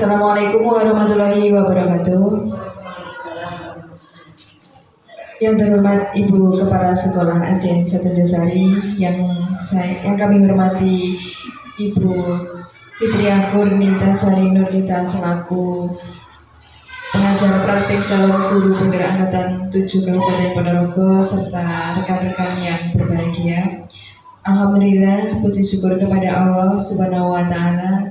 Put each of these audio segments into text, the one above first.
Assalamualaikum warahmatullahi wabarakatuh. Yang terhormat Ibu Kepala Sekolah SDN 1 Dasari, yang kami hormati Ibu Fitriah Kurnitasari Nurlita selaku pengajar praktik calon guru penggerak angkatan 7 Kabupaten Ponorogo serta rekan-rekan yang berbahagia. Alhamdulillah, puji syukur kepada Allah Subhanahu wa Ta'ala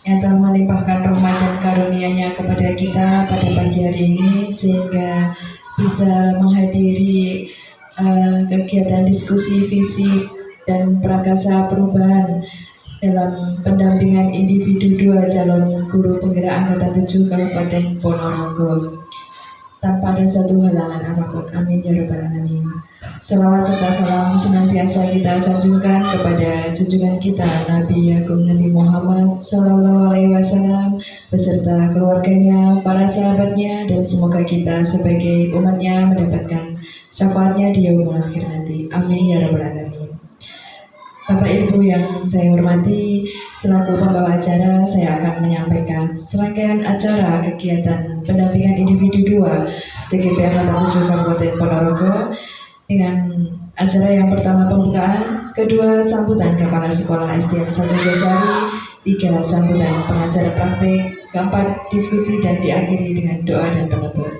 yang telah melimpahkan rahmat dan karunia-Nya kepada kita pada pagi hari ini sehingga bisa menghadiri kegiatan diskusi visi dan prakasa perubahan dalam pendampingan individu 2 calon guru penggerak angkatan 7 Kabupaten Ponorogo tanpa ada suatu halangan apapun. Amin ya rabbal alamin. Selawat serta salam senantiasa kita sanjungkan kepada junjungan kita Nabi Agung Nabi Muhammad Sallallahu Alaihi Wasallam beserta keluarganya, para sahabatnya, dan semoga kita sebagai umatnya mendapatkan syafaatnya di yaumul akhir nanti. Amin ya rabbal alamin. Bapak Ibu yang saya hormati, selaku pembawa acara saya akan menyampaikan serangkaian acara kegiatan pendampingan individu 2 CGP Angkatan 7 Kabupaten Ponorogo dengan acara yang pertama pembukaan, kedua sambutan Kepala Sekolah SDN 1 Dasari, 3 sambutan pengajar praktik, keempat diskusi, dan diakhiri dengan doa dan penutup.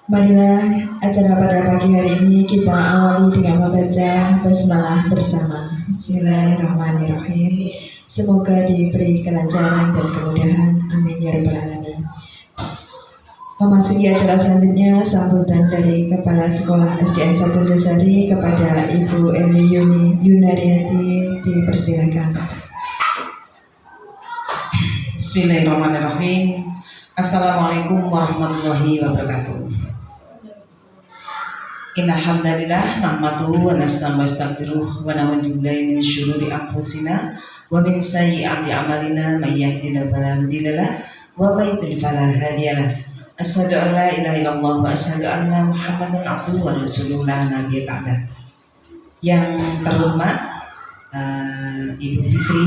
Marilah acara pada pagi hari ini kita awali dengan membaca basmalah bersama. Bismillahirrahmanirrahim. Semoga diberi kelancaran dan kemudahan. Amin ya rabbal alamin. Memasuki acara selanjutnya, sambutan dari Kepala Sekolah SDN 1 Dasari kepada Ibu Eli Yunariati dipersilakan. Bismillahirrahmanirrahim. Assalamualaikum warahmatullahi wabarakatuh. Inna hamdalillah nahmaduhu wa nasta'inuhu wa nastaghfiruh wa na'udzu billahi min syururi anfusina wa min sayyiati a'malina may yahdihillahu fala mudhillalah wa may yudhlil fala hadiyalah. Asyhadu an la ilaha illallah wa asyhadu anna Muhammadan abduhu wa rasuluhu la nabiyya ba'dah. Yang terhormat Ibu Fitri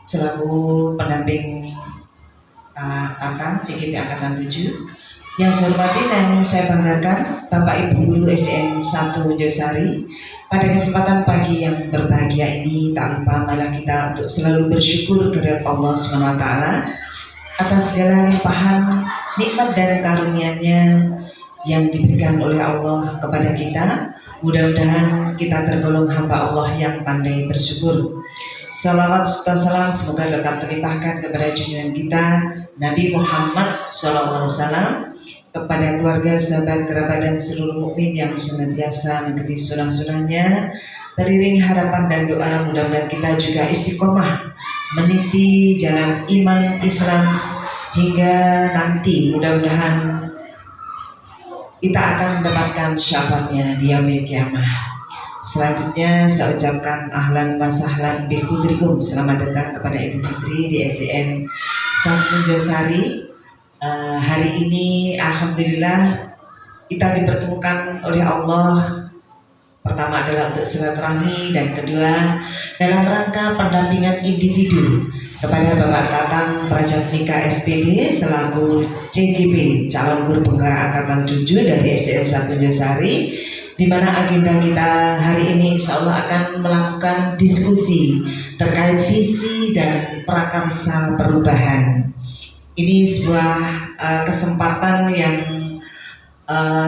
selaku pendamping Kakak CGP Angkatan 7. Yang saya hormati, saya banggakan Bapak Ibu Guru SDN 1 Josari. Pada kesempatan pagi yang berbahagia ini, tak lupa malah kita untuk selalu bersyukur kepada Allah SWT atas segala limpahan nikmat dan karunia-Nya yang diberikan oleh Allah kepada kita. Mudah-mudahan kita tergolong hamba Allah yang pandai bersyukur. Salawat serta salam semoga tetap terlimpahkan kepada junjungan kita Nabi Muhammad SAW, kepada keluarga, sahabat, kerabat, dan seluruh mukmin yang senantiasa mengikuti sunah-sunahnya. Beriring harapan dan doa, mudah-mudahan kita juga istiqomah meniti jalan iman Islam hingga nanti mudah-mudahan kita akan mendapatkan syafaatnya di yaumil qiyamah. Selanjutnya saya ucapkan ahlan wa sahlan bi khudrikum. Selamat datang kepada Ibu Fitri di SDN 1 Josari. Hari ini alhamdulillah kita dipertemukan oleh Allah. Pertama adalah untuk silaturahmi, dan kedua dalam rangka pendampingan individu kepada Bapak Tatang Prajatmika SPD selaku CGP calon guru penggerak angkatan 7 dari SDN 1 Josari, di mana agenda kita hari ini insya Allah akan melakukan diskusi terkait visi dan prakarsa perubahan. Ini sebuah kesempatan yang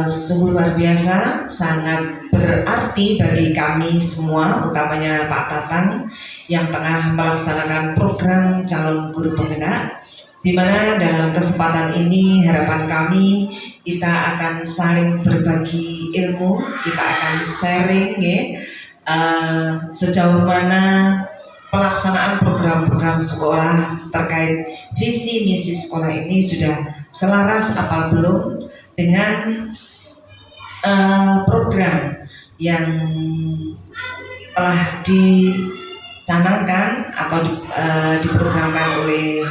sungguh luar biasa, sangat berarti bagi kami semua, utamanya Pak Tatang yang tengah melaksanakan program calon guru penggerak, di mana dalam kesempatan ini harapan kami kita akan saling berbagi ilmu, kita akan sharing sejauh mana pelaksanaan program-program sekolah terkait visi misi sekolah ini sudah selaras apa belum dengan program yang telah dicanangkan atau diprogramkan oleh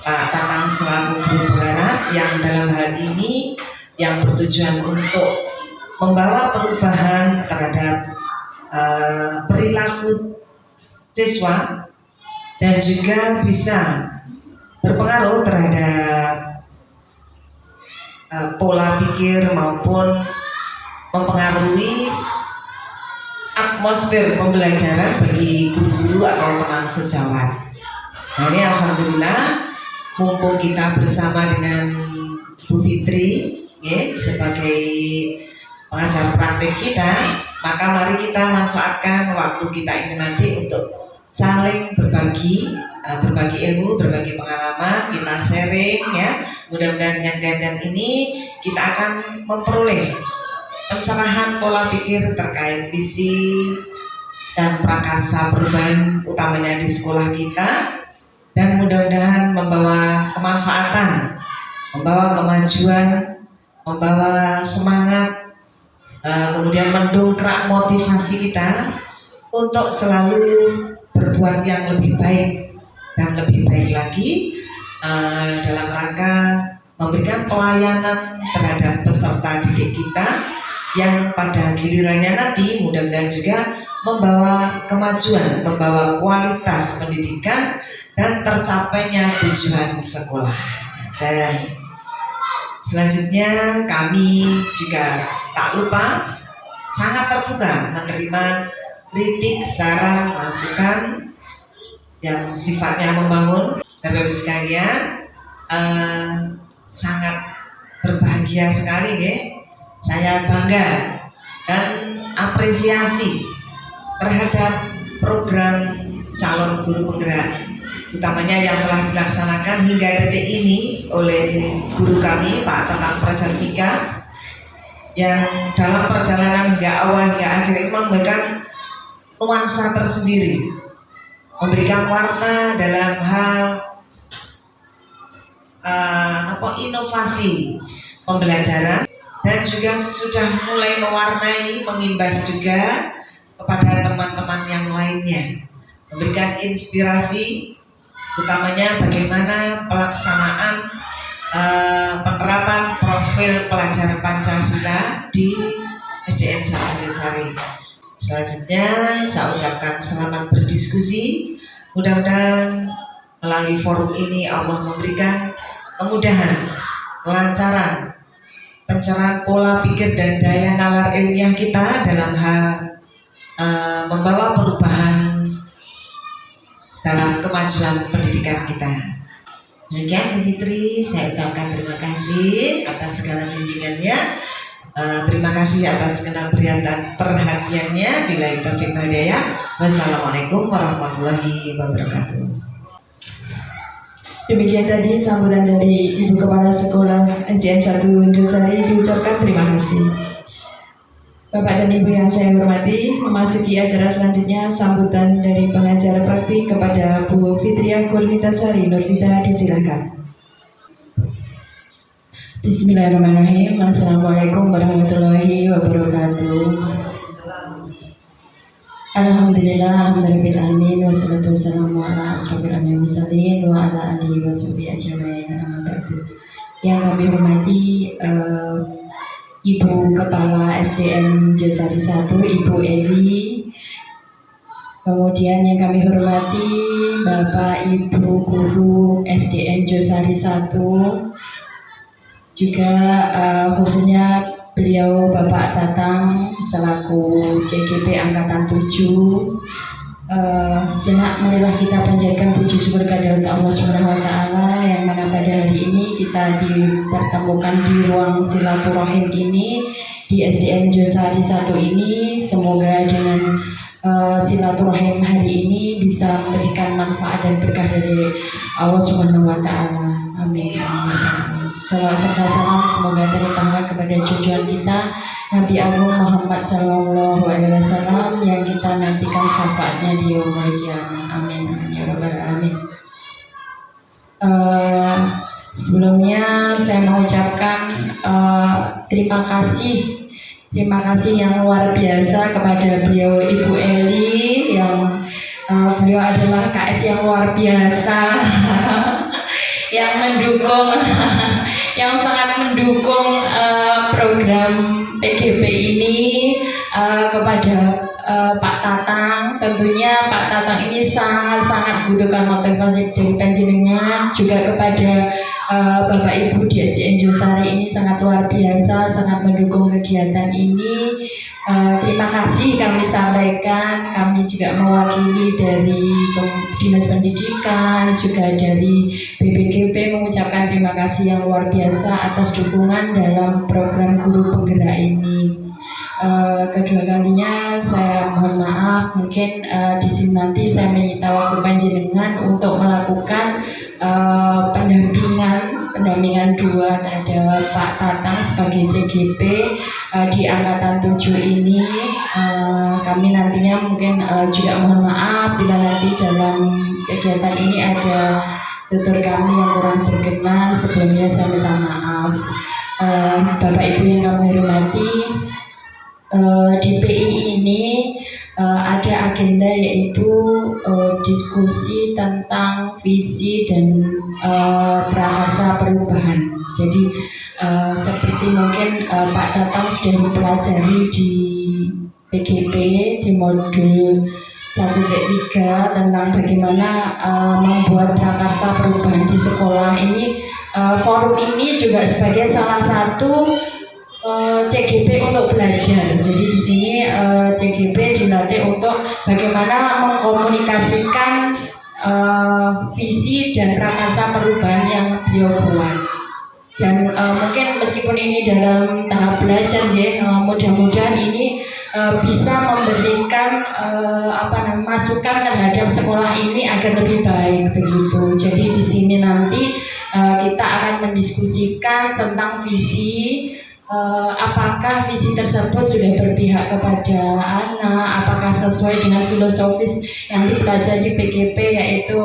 Pak Tatang selaku guru penggerak, yang dalam hal ini yang bertujuan untuk membawa perubahan terhadap perilaku siswa dan juga bisa berpengaruh terhadap pola pikir maupun mempengaruhi atmosfer pembelajaran bagi guru-guru atau teman sejawat. Nah ini alhamdulillah mumpung kita bersama dengan Bu Fitri ya, sebagai pengajar praktik kita, maka mari kita manfaatkan waktu kita ini nanti untuk saling berbagi ilmu, berbagi pengalaman, kita sharing ya. Mudah-mudahan dengan kajian ini kita akan memperoleh pencerahan pola pikir terkait visi dan prakarsa perubahan utamanya di sekolah kita, dan mudah-mudahan membawa kemanfaatan, membawa kemajuan, membawa semangat, kemudian mendongkrak motivasi kita untuk selalu berbuat yang lebih baik dan lebih baik lagi dalam rangka memberikan pelayanan terhadap peserta didik kita yang pada gilirannya nanti mudah-mudahan juga membawa kemajuan, membawa kualitas pendidikan dan tercapainya tujuan sekolah. Dan selanjutnya kami juga tak lupa sangat terbuka menerima kritik, saran, masukan yang sifatnya membangun. Bapak-Ibu sekalian, sangat berbahagia sekali ya. Saya bangga dan apresiasi terhadap program calon guru penggerak, utamanya yang telah dilaksanakan hingga detik ini oleh guru kami Pak Tatang Prajarmika, yang dalam perjalanan hingga awal hingga akhir ini memberikan nuansa tersendiri, memberikan warna dalam hal inovasi pembelajaran, dan juga sudah mulai mewarnai, mengimbas juga kepada teman-teman yang lainnya, memberikan inspirasi utamanya bagaimana pelaksanaan penerapan profil pelajar Pancasila di SDN Satudasari. Selanjutnya saya ucapkan selamat berdiskusi. Mudah-mudahan melalui forum ini Allah memberikan kemudahan, kelancaran, pencerahan pola pikir dan daya nalar ilmiah kita dalam hal membawa perubahan dalam kemajuan pendidikan kita. Demikian Bu Fitri, saya ucapkan terima kasih atas segala bimbingannya. Terima kasih atas segenap perhatiannya. Billahi taufiq wal hidayah. Wassalamualaikum warahmatullahi wabarakatuh. Demikian tadi sambutan dari Ibu Kepala Sekolah SDN 1 Indosari, diucapkan terima kasih. Bapak dan Ibu yang saya hormati, memasuki acara selanjutnya sambutan dari pengajar praktik kepada Bu Fitria Kurnitasari Nurdita, disilakan. Bismillahirrahmanirrahim. Assalamualaikum warahmatullahi wabarakatuh. Alhamdulillah, alhamdulillahirrahmanirrahim. Wassalatu wassalamu ala asrofil anbiya'i wal mursalin wa ala alihi wa sahbihi ajma'in. Amma ba'du. Yang kami hormati Ibu Kepala SDN Josari 1, Ibu Eli. Kemudian yang kami hormati Bapak Ibu Guru SDN Josari 1. Juga khususnya beliau Bapak Tatang selaku CGP Angkatan 7. Sejenak marilah kita panjatkan puji syukur kehadirat Allah Subhanahu wa taala yang mana pada hari ini kita dipertemukan di ruang silaturahim ini di SDN Josari 1 ini. Semoga dengan silaturahim hari ini bisa memberikan manfaat dan berkah dari Allah Subhanahu wa taala. Amin. Salawat serta salam semoga terlimpahkan kepada junjungan kita Nabi Agung Muhammad Sallallahu Alaihi Wasallam yang kita nantikan syafaatnya di yaumul qiyamah. Amin. Ya rabbal alamin. Sebelumnya saya mengucapkan terima kasih yang luar biasa kepada beliau Ibu Eli yang beliau adalah KS yang luar biasa. yang mendukung yang sangat mendukung program PGP ini kepada Pak Tatang. Tentunya Pak Tatang ini sangat-sangat membutuhkan motivasi dari panjenengan, juga kepada Bapak Ibu di SDN Josari ini sangat luar biasa, sangat mendukung kegiatan ini. Terima kasih kami sampaikan. Kami juga mewakili dari Dinas Pendidikan, juga dari BPGP mengucapkan terima kasih yang luar biasa atas dukungan dalam program Guru Penggerak ini. Kedua kalinya saya mohon maaf, mungkin di sini nanti saya menyita waktu panjenengan untuk melakukan pendampingan 2 terhadap Pak Tatang sebagai CGP di angkatan 7 ini. Kami nantinya mungkin juga mohon maaf bila nanti dalam kegiatan ini ada tutur kami yang kurang berkenan. Sebelumnya saya minta maaf. Bapak Ibu yang kami hormati, di PI ini ada agenda yaitu diskusi tentang visi dan prakarsa perubahan. Jadi seperti mungkin Pak Tatang sudah mempelajari di PGP di modul 1.3 tentang bagaimana membuat prakarsa perubahan di sekolah ini. Forum ini juga sebagai salah satu CGP untuk belajar. Jadi di sini CGP dilatih untuk bagaimana mengkomunikasikan visi dan prakarsa perubahan yang beliau buat. Dan mungkin meskipun ini dalam tahap belajar ya, mudah-mudahan ini bisa memberikan masukan terhadap sekolah ini agar lebih baik begitu. Jadi di sini nanti kita akan mendiskusikan tentang visi. Apakah visi tersebut sudah berpihak kepada anak, apakah sesuai dengan filosofis yang dipelajari di PGP, yaitu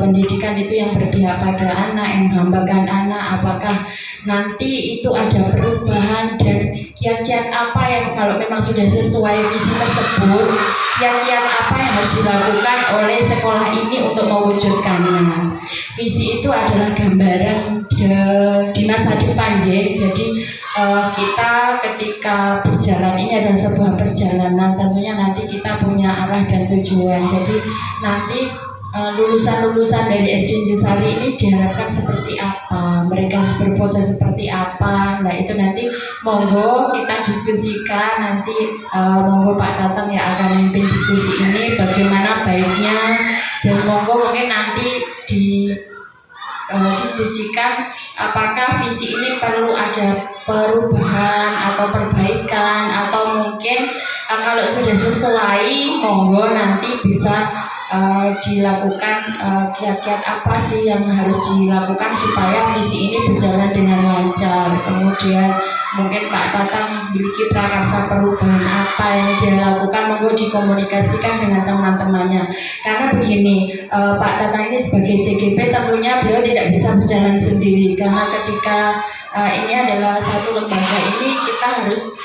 pendidikan itu yang berpihak pada anak, yang menghambakan anak, apakah nanti itu ada perubahan dan kiat-kiat apa yang kalau memang sudah sesuai visi tersebut, kiat-kiat apa yang harus dilakukan oleh sekolah ini untuk mewujudkannya. Visi itu adalah gambaran di masa depan ya. Jadi kita ketika berjalan ini adalah sebuah perjalanan, tentunya nanti kita punya arah dan tujuan. Jadi nanti lulusan-lulusan dari SDN Josari ini diharapkan seperti apa, mereka harus berproses seperti apa. Nah itu nanti monggo kita diskusikan, nanti monggo Pak Tatang yang akan memimpin diskusi ini bagaimana baiknya, dan monggo mungkin nanti diskusikan apakah visi ini perlu ada perubahan atau perbaikan, atau mungkin kalau sudah sesuai monggo nanti bisa dilakukan kiat-kiat apa sih yang harus dilakukan supaya visi ini berjalan dengan lancar. Kemudian mungkin Pak Tatang memiliki prakarsa perubahan apa yang dia lakukan, monggo dikomunikasikan dengan teman-temannya. Karena begini, Pak Tatang ini sebagai CGP tentunya beliau tidak bisa berjalan sendiri, karena ketika ini adalah satu lembaga ini kita harus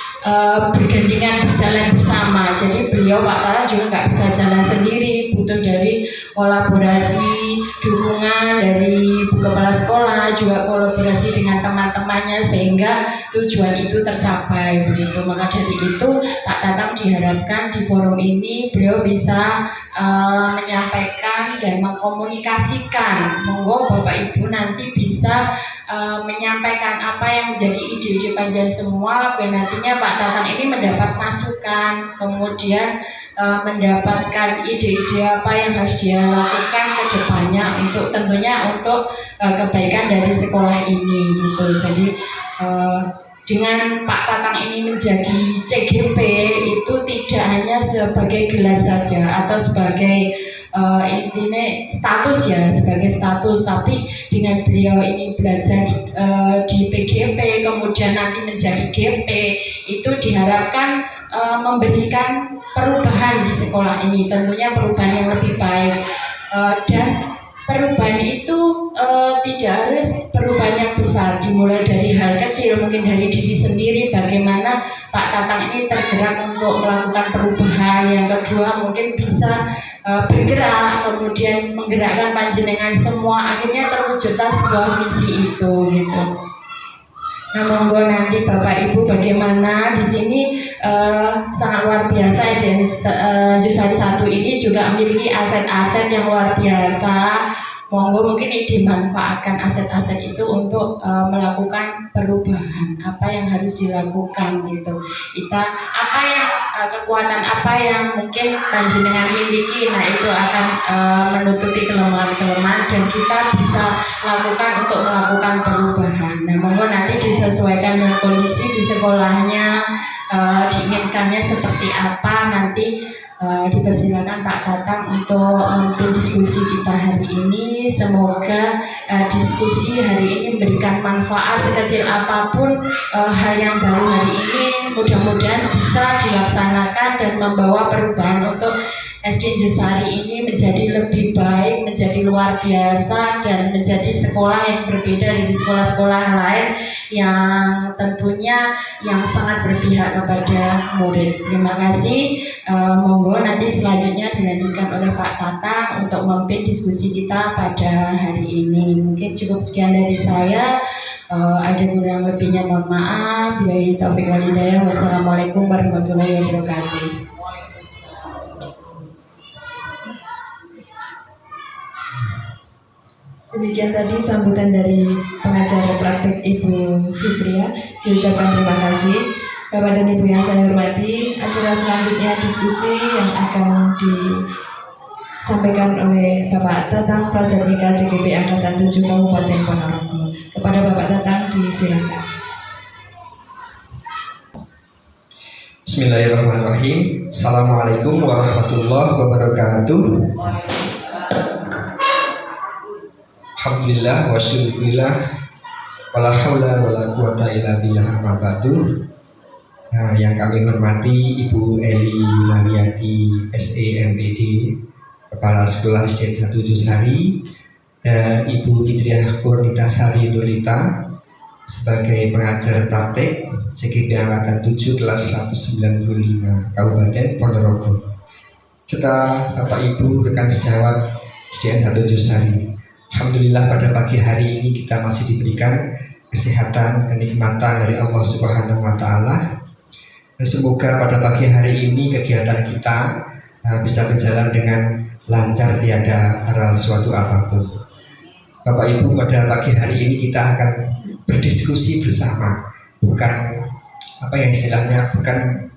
bergandengan berjalan bersama. Jadi beliau Pak Tatang juga nggak bisa jalan sendiri, butuh dari kolaborasi, dukungan dari kepala sekolah, juga kolaborasi dengan teman-temannya sehingga tujuan itu tercapai begitu. Maka dari itu Pak Tatang diharapkan di forum ini beliau bisa menyampaikan dan mengkomunikasikan. Monggo Bapak Ibu nanti bisa menyampaikan apa yang menjadi ide-ide panjenengan semua, dan nantinya Pak Tatang ini mendapat masukan, kemudian mendapatkan ide-ide apa yang harus dia lakukan ke depannya untuk tentunya untuk kebaikan dari sekolah ini gitu. Jadi dengan Pak Tatang ini menjadi CGP itu tidak hanya sebagai gelar saja atau sebagai intinya status ya, sebagai status, tapi dengan beliau ini belajar di PGP kemudian nanti menjadi GP, itu diharapkan memberikan perubahan di sekolah ini, tentunya perubahan yang lebih baik, dan perubahan itu tidak harus perubahan yang besar, dimulai dari hal kecil, mungkin dari diri sendiri, bagaimana Pak Tatang ini tergerak untuk melakukan perubahan. Yang kedua mungkin bisa bergerak, kemudian menggerakkan panjenengan semua, akhirnya terwujudlah sebuah visi itu gitu. Nah, monggo nanti Bapak Ibu bagaimana di sini sangat luar biasa. Dan Jusari 1 ini juga memiliki aset-aset yang luar biasa. Monggo mungkin dimanfaatkan aset-aset itu untuk melakukan perubahan apa yang harus dilakukan gitu. Kita apa yang kekuatan apa yang mungkin panjenengan miliki, nah itu akan menutupi kelemahan-kelemahan dan kita bisa lakukan untuk melakukan perubahan. Nah, monggo nanti disesuaikan dengan kondisi di sekolahnya, diinginkannya seperti apa, nanti dipersilakan Pak Tatang untuk memimpin diskusi kita hari ini. Semoga diskusi hari ini memberikan manfaat sekecil apapun hal yang baru hari ini. Mudah-mudahan bisa dilaksanakan dan membawa perubahan untuk SD Jusari ini menjadi lebih baik, menjadi luar biasa, dan menjadi sekolah yang berbeda dari sekolah-sekolah lain yang tentunya yang sangat berpihak kepada murid. Terima kasih. Monggo nanti selanjutnya dilanjutkan oleh Pak Tatang untuk memimpin diskusi kita pada hari ini. Mungkin cukup sekian dari saya. Ada kurang lebihnya mohon maaf. Billahi taufiq wal hidayah. Wassalamualaikum warahmatullahi wabarakatuh. Demikian tadi sambutan dari pengacara praktik Ibu Fitria. Diucapkan terima kasih. Bapak dan Ibu yang saya hormati, acara selanjutnya diskusi yang akan disampaikan oleh Bapak Tatang Pelajar BK CGP Angkatan 7 Kabupaten Ponorogo. Kepada Bapak Tatang disilakan. Bismillahirrahmanirrahim. Assalamualaikum warahmatullahi wabarakatuh. Alhamdulillah wa syukurillah wala haula wala quwata illa billah amma ba'du. Nah, yang kami hormati Ibu Eli Yunariati SEMPD, Kepala Sekolah SD 1 Jusari, dan Ibu Fitriah Kurnitasari Nurlita sebagai pengajar praktek CGP Angkatan 7 kelas 195 Kabupaten Ponorogo, serta Bapak Ibu rekan sejawat SDN 1 Jusari. Alhamdulillah pada pagi hari ini kita masih diberikan kesehatan, kenikmatan dari Allah Subhanahu wa Ta'ala. Dan semoga pada pagi hari ini kegiatan kita bisa berjalan dengan lancar, tiada haral suatu apapun. Bapak Ibu, pada pagi hari ini kita akan berdiskusi bersama, bukan apa yang istilahnya, bukan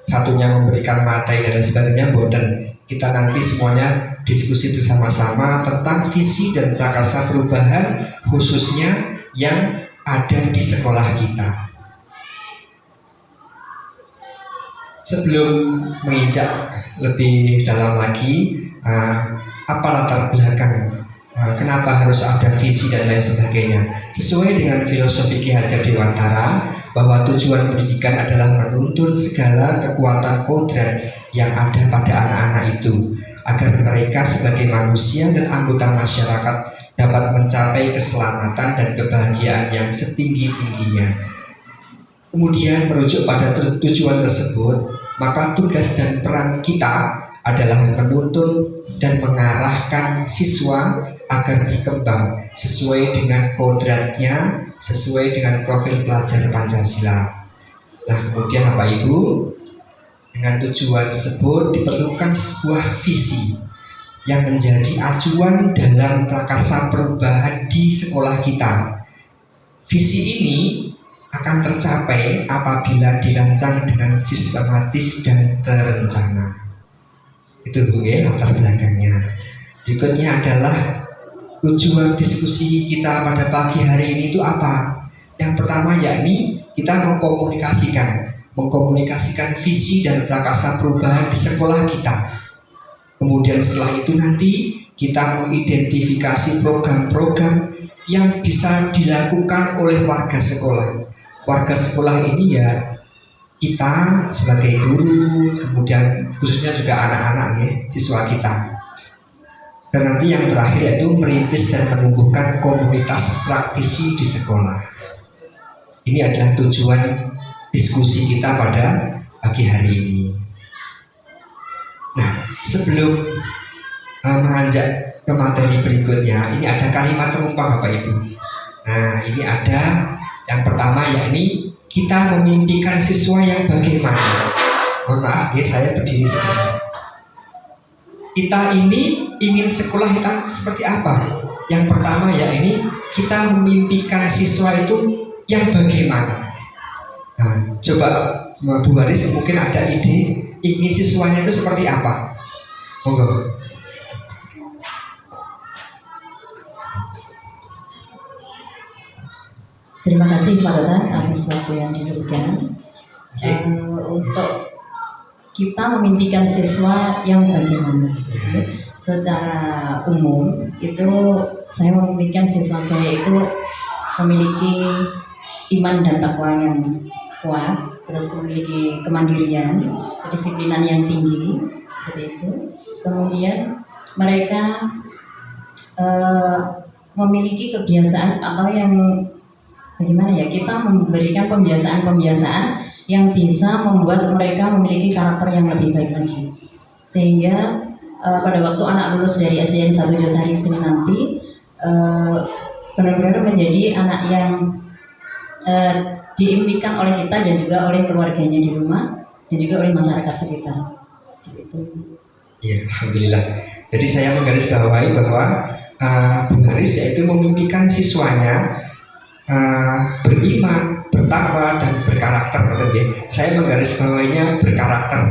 satunya memberikan materi dan sebagainya, boten. Kita nanti semuanya diskusi bersama-sama tentang visi dan prakarsa perubahan khususnya yang ada di sekolah kita. Sebelum menginjak lebih dalam lagi, apa latar belakang, kenapa harus ada visi dan lain sebagainya. Sesuai dengan filosofi Ki Hajar Dewantara, bahwa tujuan pendidikan adalah menuntun segala kekuatan kodrat yang ada pada anak-anak itu, agar mereka sebagai manusia dan anggota masyarakat dapat mencapai keselamatan dan kebahagiaan yang setinggi-tingginya. Kemudian merujuk pada tujuan tersebut, maka tugas dan peran kita adalah menuntun dan mengarahkan siswa agar berkembang sesuai dengan kodratnya, sesuai dengan profil pelajar Pancasila. Nah, kemudian Bapak Ibu, dengan tujuan tersebut diperlukan sebuah visi yang menjadi acuan dalam prakarsa perubahan di sekolah kita. Visi ini akan tercapai apabila dirancang dengan sistematis dan terencana. Itu latar belakangnya. Berikutnya adalah tujuan diskusi kita pada pagi hari ini itu apa? Yang pertama yakni kita mengkomunikasikan visi dan prakarsa perubahan di sekolah kita. Kemudian setelah itu nanti kita mengidentifikasi program-program yang bisa dilakukan oleh warga sekolah. Warga sekolah ini ya kita sebagai guru, kemudian khususnya juga anak-anak ya, siswa kita. Dan nanti yang terakhir yaitu merintis dan menumbuhkan komunitas praktisi di sekolah. Ini adalah tujuan diskusi kita pada pagi hari ini. Nah, sebelum menganjak ke materi berikutnya, ini ada kalimat rumpah Bapak Ibu. Nah, ini ada Yang pertama yakni kita memimpikan siswa yang bagaimana. Mohon maaf ya, saya berdiri sendiri. Kita ini ingin sekolah kita seperti apa? Yang pertama yakni kita memimpikan siswa itu yang bagaimana. Nah, coba Bu Haris mungkin ada ide ingin siswanya itu seperti apa? Monggo. Terima kasih Pak Tatan atas waktu yang diberikan. Untuk kita memimpikan siswa yang bagaimana? Secara umum itu saya memimpikan siswa saya itu memiliki iman dan takwa yang kuat, terus memiliki kemandirian, kedisiplinan yang tinggi, seperti itu. Kemudian mereka memiliki kebiasaan atau yang bagaimana ya, kita memberikan pembiasaan-pembiasaan yang bisa membuat mereka memiliki karakter yang lebih baik lagi, sehingga pada waktu anak lulus dari SDN 1 Josari Sini nanti benar-benar menjadi anak yang diimpikan oleh kita dan juga oleh keluarganya di rumah dan juga oleh masyarakat sekitar. Seperti itu. Ya, alhamdulillah. Jadi saya menggarisbawahi bahwa Bu Haris yaitu memimpikan siswanya beriman, bertakwa dan berkarakter. Saya menggarisbawahinya berkarakter.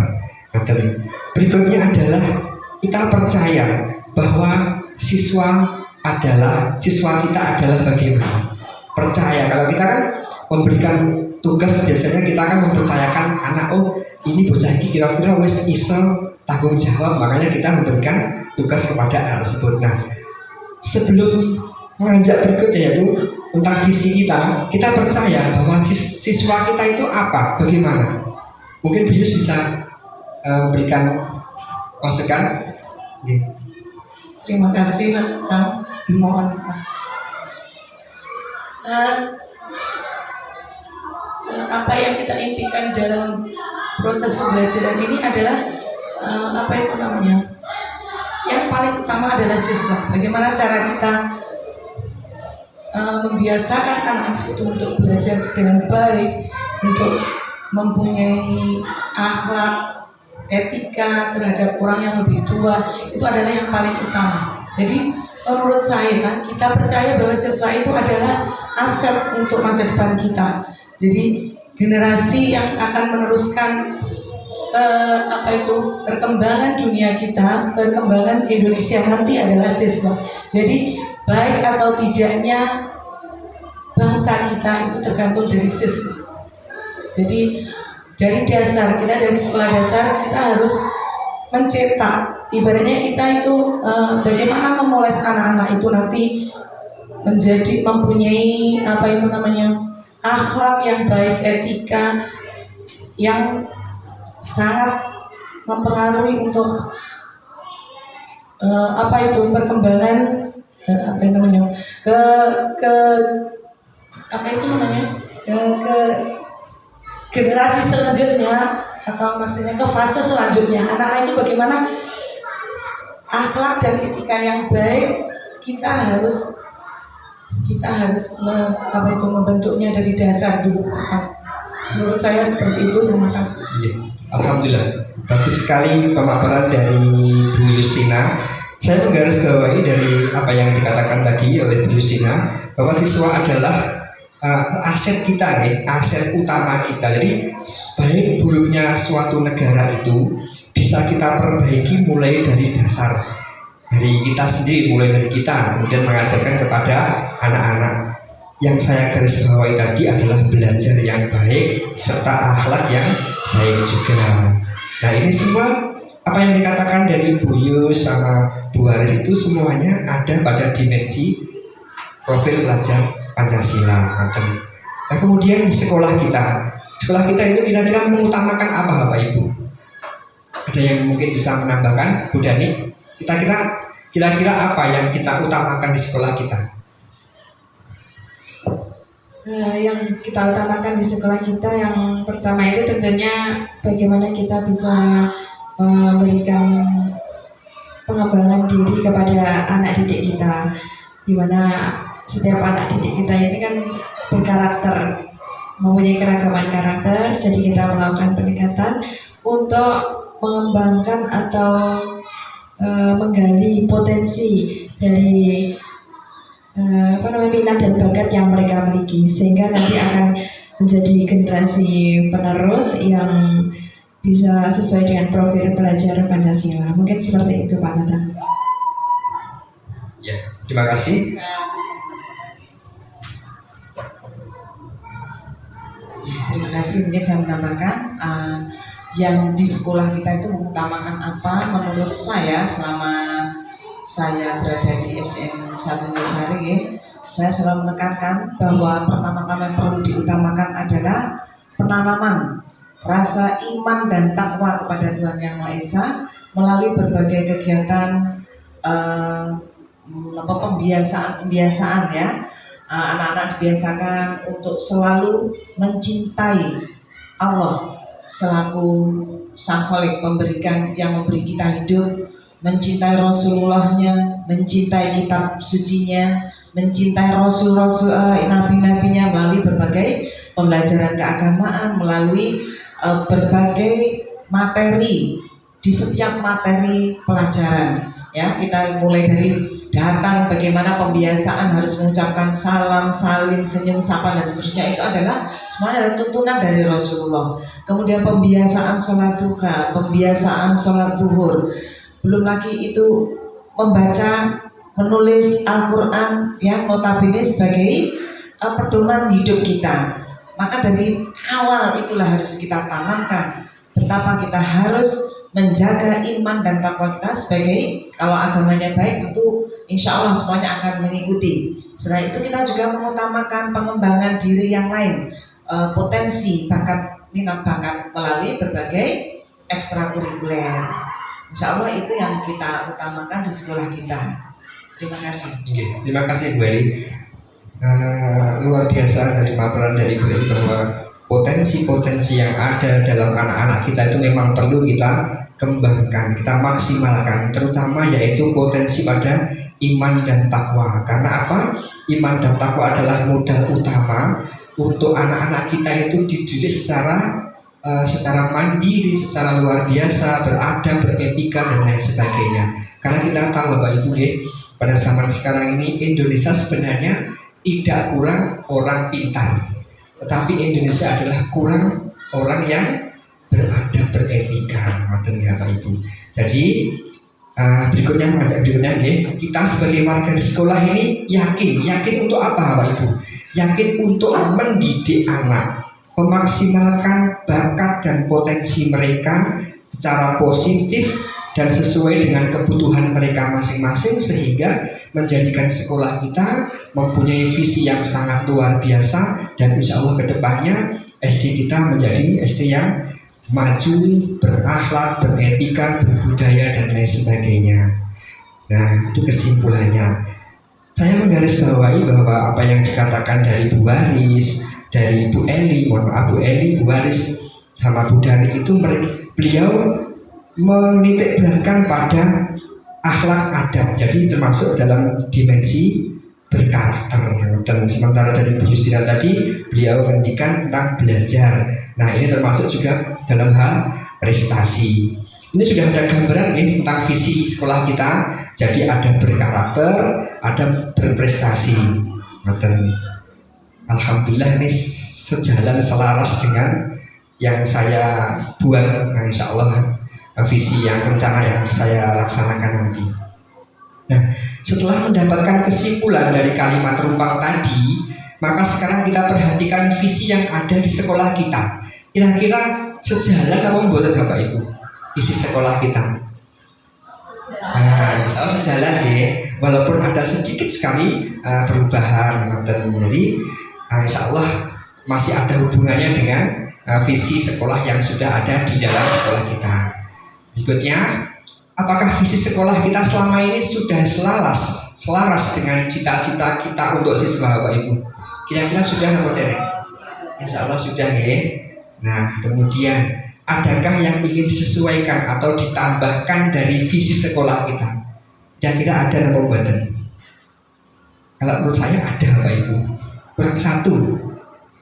Berikutnya adalah kita percaya bahwa siswa kita adalah bagaimana. Percaya, kalau kita kan memberikan tugas biasanya kita akan mempercayakan anak, oh ini bocah ini kira-kira wis iso tanggung jawab, makanya kita memberikan tugas kepada anak tersebut. Nah, sebelum mengajak berikutnya yaitu tentang visi kita percaya bahwa siswa kita itu apa, bagaimana. Mungkin Bius bisa berikan masukan. Terima kasih Pak. Mohon apa yang kita impikan dalam proses pembelajaran ini adalah yang paling utama adalah siswa. Bagaimana cara kita membiasakan anak-anak itu untuk belajar dengan baik, untuk mempunyai akhlak, etika terhadap orang yang lebih tua, itu adalah yang paling utama. Jadi menurut saya, kita percaya bahwa siswa itu adalah aset untuk masa depan kita. Jadi generasi yang akan meneruskan perkembangan dunia kita, perkembangan Indonesia nanti adalah siswa. Jadi baik atau tidaknya bangsa kita itu tergantung dari siswa. Jadi dari dasar kita, dari sekolah dasar kita harus mencetak, ibaratnya kita itu bagaimana memoles anak-anak itu nanti menjadi mempunyai akhlak yang baik, etika yang sangat mempengaruhi untuk perkembangan ke generasi selanjutnya, atau maksudnya ke fase selanjutnya. Anak-anak itu bagaimana akhlak dan etika yang baik, kita harus membentuknya dari dasar dulu. Menurut saya seperti itu. Terima kasih. Alhamdulillah, bagus sekali pemaparan dari Bu Justina. Saya menggarisbawahi dari apa yang dikatakan tadi oleh Bu Justina bahwa siswa adalah aset kita, aset utama kita. Jadi baik buruknya suatu negara itu bisa kita perbaiki mulai dari dasar, dari kita sendiri, mulai dari kita, kemudian mengajarkan kepada anak-anak. Yang saya garis bawahi tadi adalah belajar yang baik serta akhlak yang baik juga. Nah, ini semua apa yang dikatakan dari Bu Yus sama Bu Haris itu semuanya ada pada dimensi profil pelajar Pancasila. Nah, kemudian di sekolah kita itu kira-kira mengutamakan apa Bapak Ibu? Ada yang mungkin bisa menambahkan, Bu Dani? Kira-kira apa yang kita utamakan di sekolah kita? Yang kita utamakan di sekolah kita yang pertama itu tentunya bagaimana kita bisa memberikan pengembangan diri kepada anak didik kita, di mana setiap anak didik kita ini kan berkarakter, mempunyai keragaman karakter. Jadi kita melakukan pendekatan untuk mengembangkan atau menggali potensi dari minat dan bakat yang mereka miliki, sehingga nanti akan menjadi generasi penerus yang bisa sesuai dengan profil pelajar Pancasila. Mungkin seperti itu Pak Tata. Ya, terima kasih. Terima kasih. Mungkin saya menambahkan yang di sekolah kita itu mengutamakan apa? Menurut saya selama saya berada di SDN 1 Josari, saya selalu menekankan bahwa pertama-tama yang perlu diutamakan adalah penanaman rasa iman dan takwa kepada Tuhan Yang Maha Esa melalui berbagai kegiatan pembiasaan ya. Anak-anak dibiasakan untuk selalu mencintai Allah selaku Sang Khalik, yang memberi kita hidup, mencintai Rasulullahnya, mencintai kitab sucinya, mencintai Rasul-Rasul nabi-nabinya melalui berbagai pembelajaran keagamaan, melalui berbagai materi di setiap materi pelajaran. Ya, kita mulai dari datang, bagaimana pembiasaan harus mengucapkan salam, salim, senyum, sapa dan seterusnya, itu adalah semuanya adalah tuntunan dari Rasulullah. Kemudian pembiasaan sholat duha, pembiasaan sholat zuhur, belum lagi itu membaca, menulis Al-Quran yang notabene sebagai pedoman hidup kita. Maka dari awal itulah harus kita tanamkan betapa kita harus menjaga iman dan takwa kita sebagai, kalau agamanya baik tentu insya Allah semuanya akan mengikuti. Setelah itu kita juga mengutamakan pengembangan diri yang lain, potensi bakat, minat bakat melalui berbagai ekstrakurikuler. Insya Allah itu yang kita utamakan di sekolah kita. Terima kasih. Oke, terima kasih Bu Eli. Luar biasa dari paparan dari Bu Eli bahwa potensi-potensi yang ada dalam anak-anak kita itu memang perlu kita kembangkan, kita maksimalkan, terutama yaitu potensi pada iman dan takwa. Karena apa? Iman dan takwa adalah modal utama untuk anak-anak kita itu dididik secara mandiri, secara luar biasa, beradab, beretika dan lain sebagainya. Karena kita tahu Bapak Ibu, pada zaman sekarang ini Indonesia sebenarnya tidak kurang orang pintar, tetapi Indonesia adalah kurang orang yang beradab, beretika, ya Pak Ibu. Jadi berikutnya kita sebagai warga di sekolah ini yakin untuk apa Pak Ibu? Yakin untuk mendidik anak, memaksimalkan bakat dan potensi mereka secara positif dan sesuai dengan kebutuhan mereka masing-masing, sehingga menjadikan sekolah kita mempunyai visi yang sangat luar biasa, dan insya Allah kedepannya SD kita menjadi SD yang maju, berakhlak, beretika, berbudaya dan lain sebagainya. Nah, itu kesimpulannya. Saya menggarisbawahi bahwa apa yang dikatakan dari Bu Waris, dari Bu Eli, Bu Waris sama Bu Dani itu beliau menitik beratkan pada akhlak adab. Jadi termasuk dalam dimensi berkarakter. Dan sementara dari Bu Justina tadi beliau menghentikan tentang belajar. Nah, ini termasuk juga dalam hal prestasi. Ini sudah ada gambaran tentang visi sekolah kita. Jadi ada berkarakter, ada berprestasi. Alhamdulillah ini sejalan, selaras dengan yang saya buat. Nah, insya Allah visi yang rencana yang saya laksanakan nanti. Nah, setelah mendapatkan kesimpulan dari kalimat rumpang tadi, maka sekarang kita perhatikan visi yang ada di sekolah kita. Kira-kira sejalan apa mboten Bapak Ibu isi sekolah kita? Nah, insya Allah sejalan walaupun ada sedikit sekali perubahan. Jadi insya Allah masih ada hubungannya dengan visi sekolah yang sudah ada di dalam sekolah kita. Berikutnya, apakah visi sekolah kita selama ini sudah selaras dengan cita-cita kita untuk siswa Bapak Ibu? Kira-kira sudah nggak? Insya Allah sudah Nah, kemudian adakah yang ingin disesuaikan atau ditambahkan dari visi sekolah kita? Kira-kira ada apa buatan? Kalau menurut saya ada Bapak Ibu. kurang satu,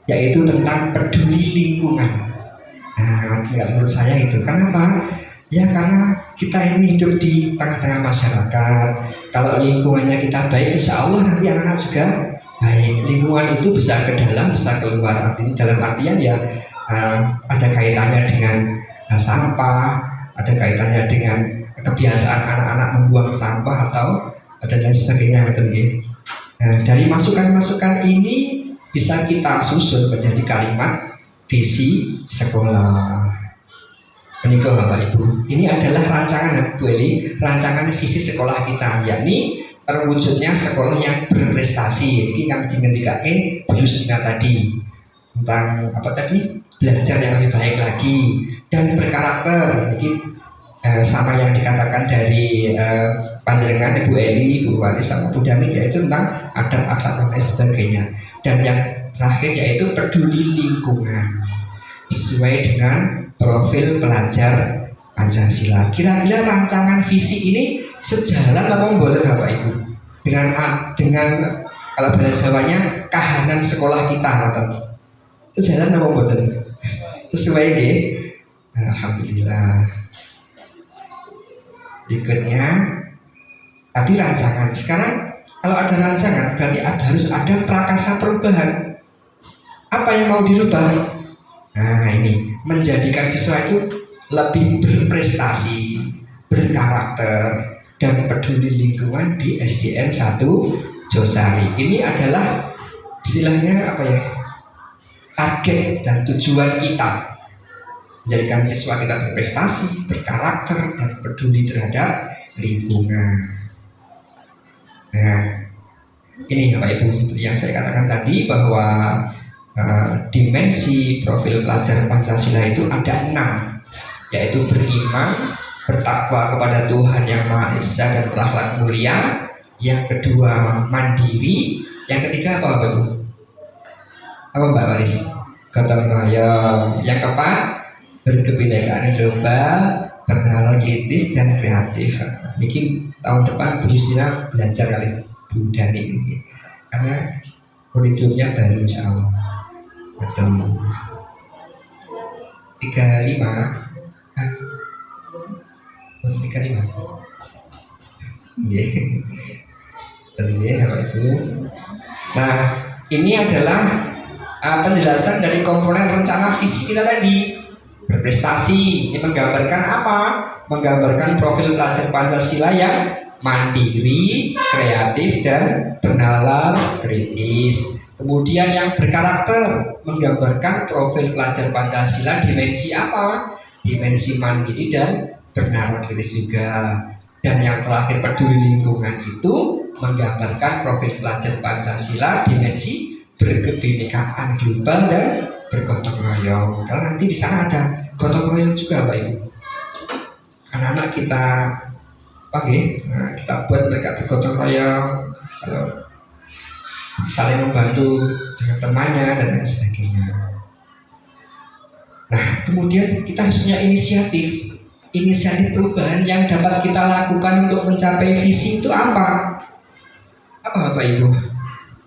yaitu tentang peduli lingkungan. Nah, menurut saya itu. Kenapa? Ya karena kita ini hidup di tengah-tengah masyarakat. Kalau lingkungannya kita baik, insya Allah nanti anak-anak juga baik. Lingkungan itu bisa ke dalam, bisa keluar. Artinya dalam artian ya ada kaitannya dengan sampah, ada kaitannya dengan kebiasaan anak-anak membuang sampah atau dan lain sebagainya. Nah, dari masukan-masukan ini bisa kita susun menjadi kalimat visi sekolah. Menikah Bapak Ibu, ini adalah rancangan Bu Eli, rancangan visi sekolah kita, yakni terwujudnya sekolah yang berprestasi. Ini yang diingatkan Bu Yustina tadi tentang apa tadi, belajar yang lebih baik lagi dan berkarakter. Ini sama yang dikatakan dari panjenengan Ibu Eli, Bu Waris sama Bu Dami, yaitu tentang adab, akhlak dan lain sebagainya. Dan yang terakhir yaitu peduli lingkungan sesuai dengan profil pelajar Pancasila. Kira-kira rancangan visi ini sejalan apa mboten Bapak Ibu dengan kalau bahasa Jawanya kahanan sekolah kita, sejalan apa mboten? Sesuai nggih? Alhamdulillah. Berikutnya tadi rancangan. Sekarang kalau ada rancangan berarti harus ada prakarsa perubahan. Apa yang mau dirubah? Nah ini menjadikan siswa itu lebih berprestasi, berkarakter dan peduli lingkungan di SDN 1 Josari. Ini adalah istilahnya apa ya, target dan tujuan kita, menjadikan siswa kita berprestasi, berkarakter dan peduli terhadap lingkungan. Nah ini Bapak Ibu seperti yang saya katakan tadi bahwa dimensi profil pelajar Pancasila itu ada 6, yaitu beriman, bertakwa kepada Tuhan Yang Maha Esa dan berakhlak mulia. Yang kedua mandiri. Yang ketiga apa Bapak Ibu? Apa Mbak Waris? Gotong royong. Yang keempat berkebinekaan domba, bernalar kritis dan kreatif. Mungkin tahun depan Bu Justina belajar kali Bu Dani ini, karena kurikulumnya baru insya Allah. 35 35 Bapak Ibu. Nah ini adalah penjelasan dari komponen rencana visi kita tadi. Berprestasi ini menggambarkan apa? Menggambarkan profil pelajar Pancasila yang mandiri, kreatif dan bernalar kritis. Kemudian yang berkarakter menggambarkan profil pelajar Pancasila dimensi apa? Dimensi mandiri dan bernalar kritis juga. Dan yang terakhir peduli lingkungan itu menggambarkan profil pelajar Pancasila dimensi berkebinekaan global dan bergotong royong. Kalau nanti di sana ada gotong royong juga Pak Ibu. Anak-anak kita kita buat mereka bergotong royong, kalau saling membantu dengan temannya dan lain sebagainya. Nah, kemudian kita harus punya inisiatif perubahan yang dapat kita lakukan untuk mencapai visi itu apa? Apa Bapak Ibu?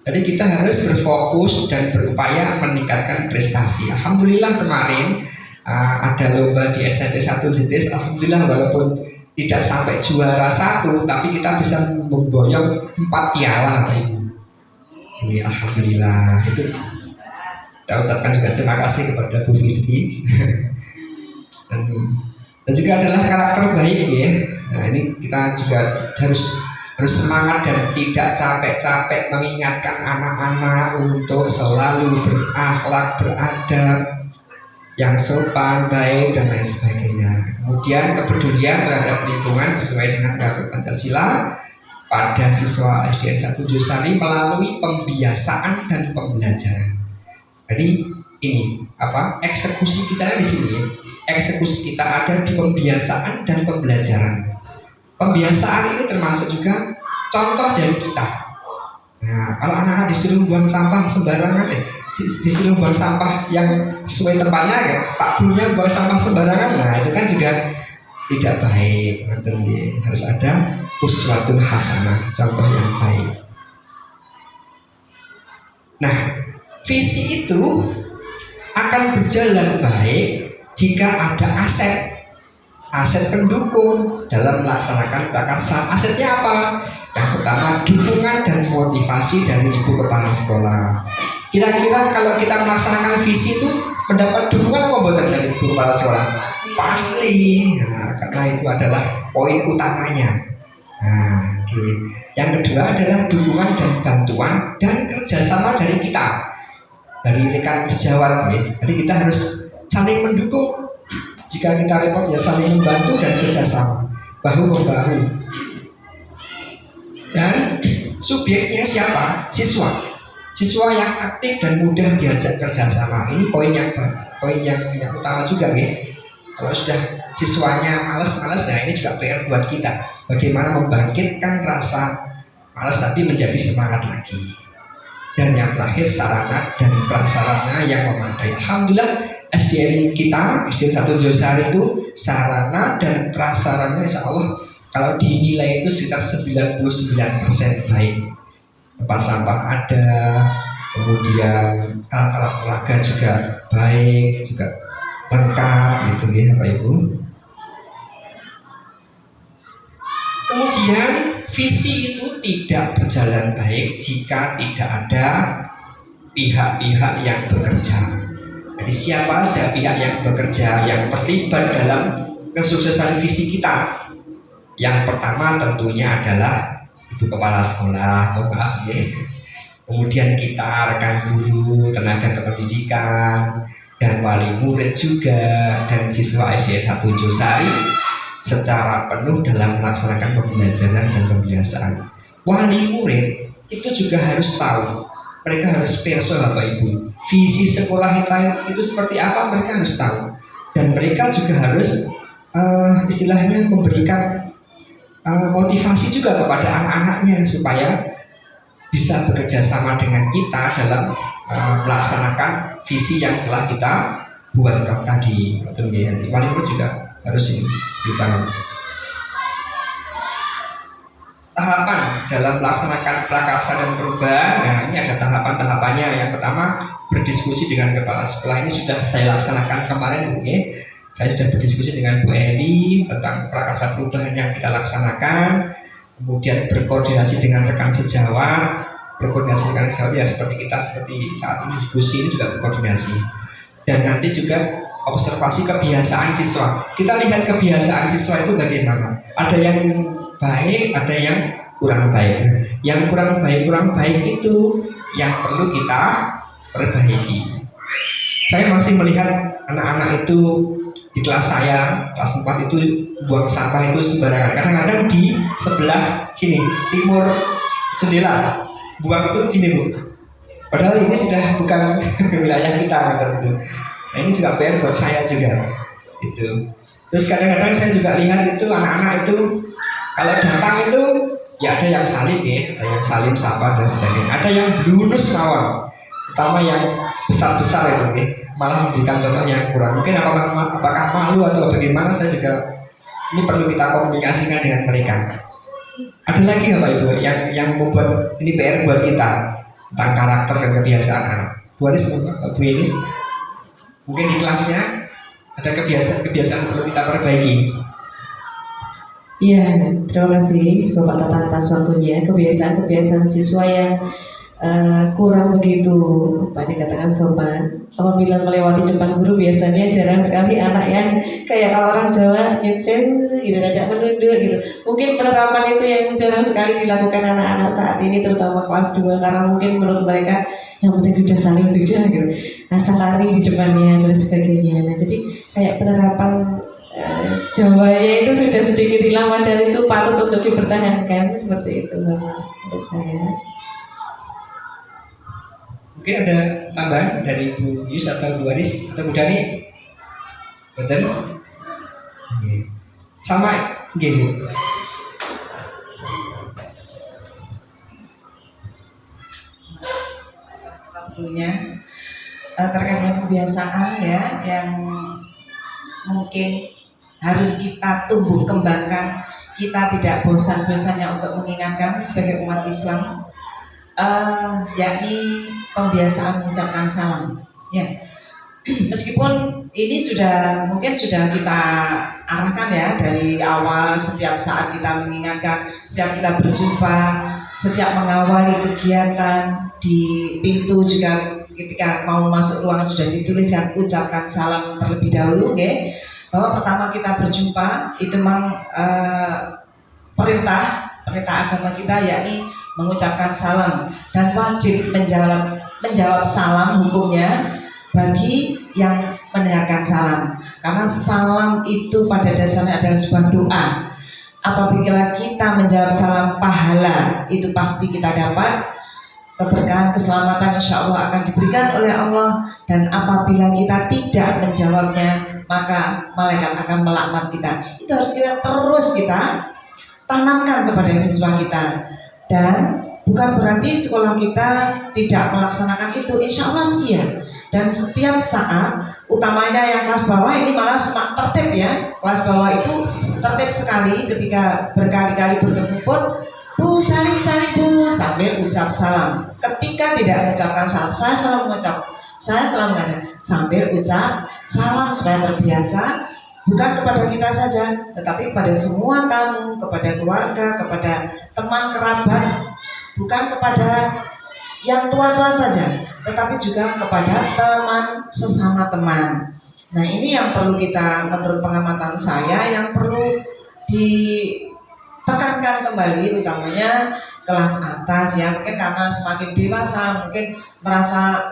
Jadi kita harus berfokus dan berupaya meningkatkan prestasi. Alhamdulillah kemarin ada lomba di SMP 1 Jetis. Alhamdulillah walaupun tidak sampai juara 1, tapi kita bisa memboyong 4 piala Bapak Ibu. Ini alhamdulillah, itu kita ucapkan juga terima kasih kepada Bu Fitri. dan juga adalah karakter baik ya. Nah ini kita juga harus semangat dan tidak capek-capek mengingatkan anak-anak untuk selalu berakhlak, beradab, yang sopan, baik dan lain sebagainya. Kemudian kepedulian terhadap lingkungan sesuai dengan Undang-Undang Pancasila pada siswa SDN 1 Josari melalui pembiasaan dan pembelajaran. Jadi ini eksekusi kita di sini. Eksekusi kita ada di pembiasaan dan pembelajaran. Pembiasaan ini termasuk juga contoh dari kita. Nah, kalau anak-anak disuruh buang sampah sembarangan, disuruh buang sampah yang sesuai tempatnya ya, Pak gurunya buang sampah sembarangan, nah itu kan juga tidak baik. Harus ada uswatun hasanah, contoh yang baik. Nah, visi itu akan berjalan baik jika ada aset pendukung dalam melaksanakan prakarsa. Asetnya apa? Yang pertama, dukungan dan motivasi dari ibu kepala sekolah. Kira-kira kalau kita melaksanakan visi itu mendapat dukungan apa buatan dari ibu kepala sekolah? Pasti. Nah, karena itu adalah poin utamanya. Nah, oke. Yang kedua adalah dukungan dan bantuan dan kerjasama dari kita, dari rekan sejawat. Jadi kita harus saling mendukung. Jika kita repot ya saling membantu dan kerjasama, bahu membahu. Dan subjeknya siapa? Siswa yang aktif dan mudah diajak kerjasama. Ini poin yang utama juga, ya. Kalau sudah siswanya malas-malas, nah ini juga PR buat kita. Bagaimana membangkitkan rasa malas tapi menjadi semangat lagi. Dan yang terakhir, sarana dan prasarana yang memadai. Alhamdulillah SDN kita, SDN 1 Josari itu sarana dan prasarana insya Allah kalau dinilai itu sekitar 99% baik. Tempat sampah ada, kemudian alat-alat olahraga juga baik, juga lengkap gitu ya Bapak Ibu. Kemudian visi itu tidak berjalan baik jika tidak ada pihak-pihak yang bekerja. Jadi siapa saja pihak yang bekerja yang terlibat dalam kesuksesan visi kita? Yang pertama tentunya adalah ibu kepala sekolah, Bapak, ya. Kemudian kita rekan guru, tenaga kependidikan, dan wali murid juga, dan siswa SDN 1 Josari secara penuh dalam melaksanakan pembelajaran dan pembiasaan. Wali murid itu juga harus tahu, mereka harus perso Bapak Ibu, visi sekolah kita itu seperti apa, mereka harus tahu. Dan mereka juga harus istilahnya memberikan motivasi juga kepada anak-anaknya supaya bisa bekerja sama dengan kita dalam melaksanakan visi yang telah kita buat tadi. Wali murid juga harus ini ditahu. Tahapan dalam melaksanakan prakarsa dan perubahan. Nah, ini ada tahapan-tahapannya. Yang pertama, berdiskusi dengan kepala sekolah. Ini sudah saya laksanakan kemarin, oke. Saya sudah berdiskusi dengan Bu Eli tentang prakarsa perubahan yang kita laksanakan. Kemudian berkoordinasi dengan rekan sejawat. Berkoordinasi dengan sejawat ya seperti saat ini diskusi ini juga berkoordinasi. Dan nanti juga observasi kebiasaan siswa. Kita lihat kebiasaan siswa itu bagaimana. Ada yang baik, ada yang kurang baik. Nah, yang kurang baik itu yang perlu kita perbaiki. Saya masih melihat anak-anak itu di kelas saya, kelas 4 itu buang sampah itu sembarangan. Kadang-kadang di sebelah sini, timur jendela, buang itu gini Bu. Padahal ini sudah bukan wilayah kita gitu. Nah, ini juga PR buat saya juga itu. Terus kadang-kadang saya juga lihat itu anak-anak itu kalau datang itu ya ada yang salim ya, ada yang salim sapa dan sebagainya. Ada yang brunus mawon, terutama yang besar-besar itu ya, malah memberikan contoh yang kurang. Mungkin apakah malu atau bagaimana, saya juga ini perlu kita komunikasikan dengan mereka. Ada lagi Bapak Ibu yang membuat ini PR buat kita tentang karakter dan kebiasaan anak. Bu Enis, mungkin di kelasnya ada kebiasaan perlu kita perbaiki. Iya, terima kasih Bapak Tatang atas waktunya. Kebiasaan siswa yang kurang begitu, Pak dikatakan sopan. Apabila melewati depan guru biasanya jarang sekali anak yang kayak orang Jawa gitu, tidak menunduk gitu. Mungkin penerapan itu yang jarang sekali dilakukan anak-anak saat ini, terutama kelas 2, karena mungkin menurut mereka yang penting sudah salim sudah gitu. Asal lari di depannya dan sebagainya. Nah, jadi kayak penerapan Jawanya itu sudah sedikit hilang, padahal itu patut untuk dipertahankan seperti itu Bapak menurut saya. Mungkin ada tambahan dari Bu Yus atau Bu Aris atau Bu Dani? Betul? Sama gini. Waktunya terkait dengan kebiasaan ya yang mungkin harus kita tumbuh kembangkan. Kita tidak bosan-bosannya untuk mengingatkan sebagai umat Islam yakni pembiasaan mengucapkan salam. Ya, meskipun ini mungkin sudah kita arahkan ya dari awal, setiap saat kita mengingatkan, setiap kita berjumpa, setiap mengawali kegiatan di pintu juga ketika mau masuk ruangan sudah dituliskan ucapkan salam terlebih dahulu, okay? Bahwa pertama kita berjumpa itu memang perintah agama kita yakni mengucapkan salam dan wajib menjawab salam hukumnya bagi yang mendengarkan salam, karena salam itu pada dasarnya adalah sebuah doa. Apabila kita menjawab salam, pahala itu pasti kita dapat, keberkahan, keselamatan insya Allah akan diberikan oleh Allah. Dan apabila kita tidak menjawabnya, maka malaikat akan melaknat kita. Itu harus kita tanamkan kepada siswa kita. Dan bukan berarti sekolah kita tidak melaksanakan itu, insya Allah sih ya. Dan setiap saat, utamanya yang kelas bawah ini malah tertib ya. Kelas bawah itu tertib sekali ketika berkali-kali bertemu pun, Bu saling Bu, sambil ucap salam. Ketika tidak mengucapkan salam, saya selalu mengatakan sambil ucap salam supaya terbiasa. Bukan kepada kita saja, tetapi pada semua tamu, kepada keluarga, kepada teman kerabat, bukan kepada yang tua-tua saja, tetapi juga kepada teman sesama teman. Nah, ini yang perlu kita, menurut pengamatan saya, yang perlu ditekankan kembali, utamanya kelas atas ya, mungkin karena semakin dewasa, mungkin merasa